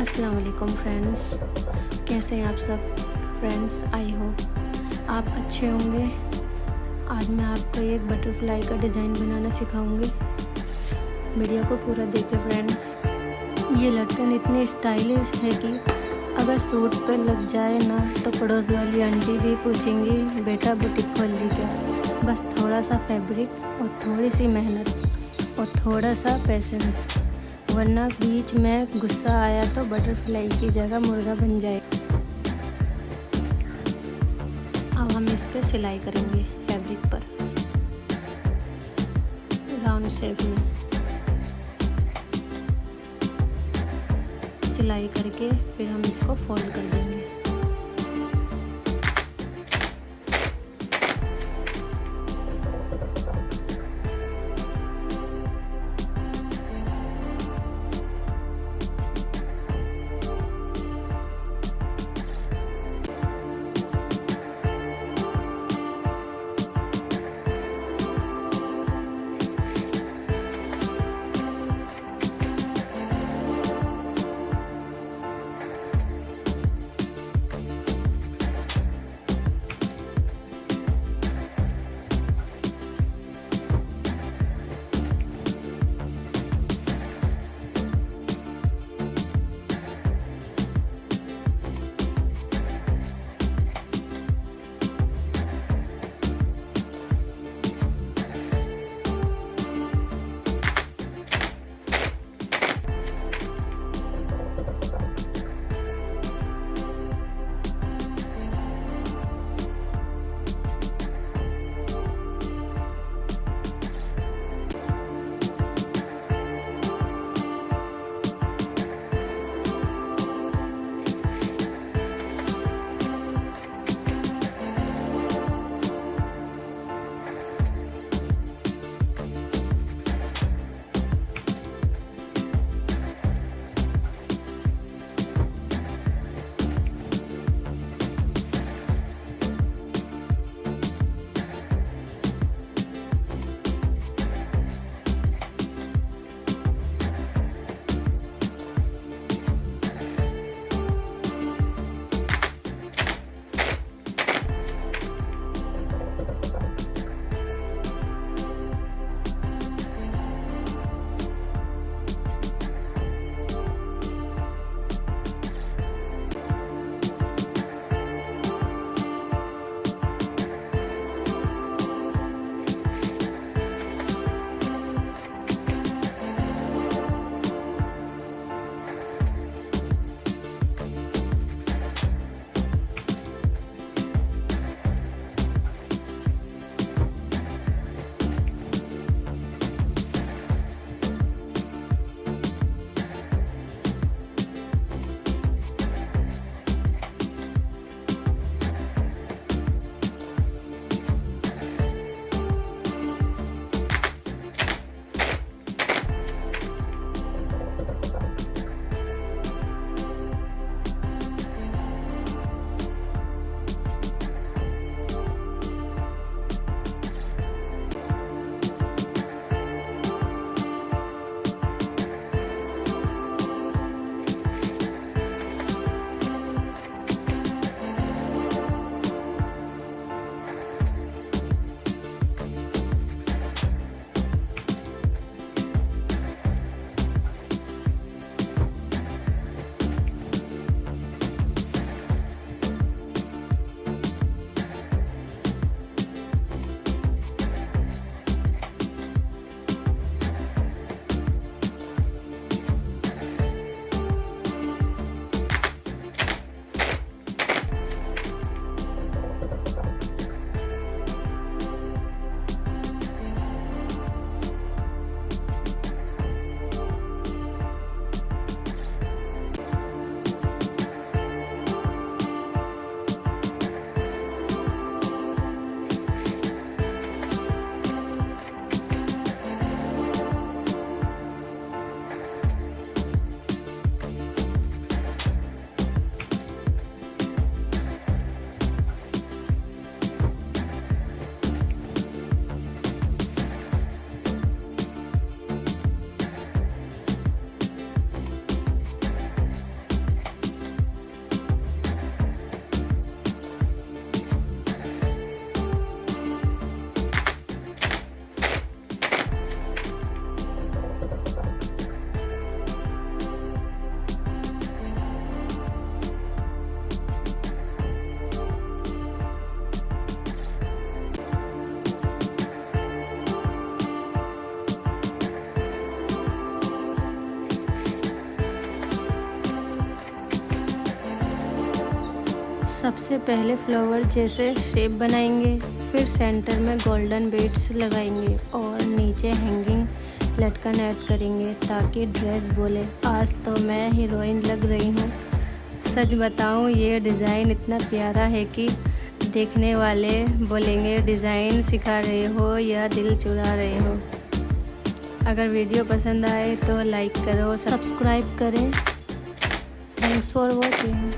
अस्सलामुअलैकुम फ्रेंड्स, कैसे हैं आप सब फ्रेंड्स। आई होप आप अच्छे होंगे। आज मैं आपको एक बटरफ्लाई का डिज़ाइन बनाना सिखाऊंगी। वीडियो को पूरा देखें फ्रेंड्स। ये लटकन इतनी स्टाइलिश है कि अगर सूट पे लग जाए ना तो पड़ोस वाली आंटी भी पूछेंगी बेटा बुटीक खोल ली क्या। बस थोड़ा सा फैब्रिक और थोड़ी सी मेहनत और थोड़ा सा पेशेंस, वरना बीच में गुस्सा आया तो बटरफ्लाई की जगह मुर्गा बन जाए। अब हम इस पर सिलाई करेंगे फैब्रिक पर राउंड शेप में सिलाई करके फिर हम इसको फोल्ड कर देंगे। सबसे पहले फ्लावर जैसे शेप बनाएंगे, फिर सेंटर में गोल्डन बीड्स लगाएंगे और नीचे हैंगिंग लटकन ऐड करेंगे ताकि ड्रेस बोले आज तो मैं हीरोइन लग रही हूँ। सच बताऊँ ये डिज़ाइन इतना प्यारा है कि देखने वाले बोलेंगे डिज़ाइन सिखा रहे हो या दिल चुरा रहे हो। अगर वीडियो पसंद आए तो लाइक करो, सब्सक्राइब करें। Thanks for watching.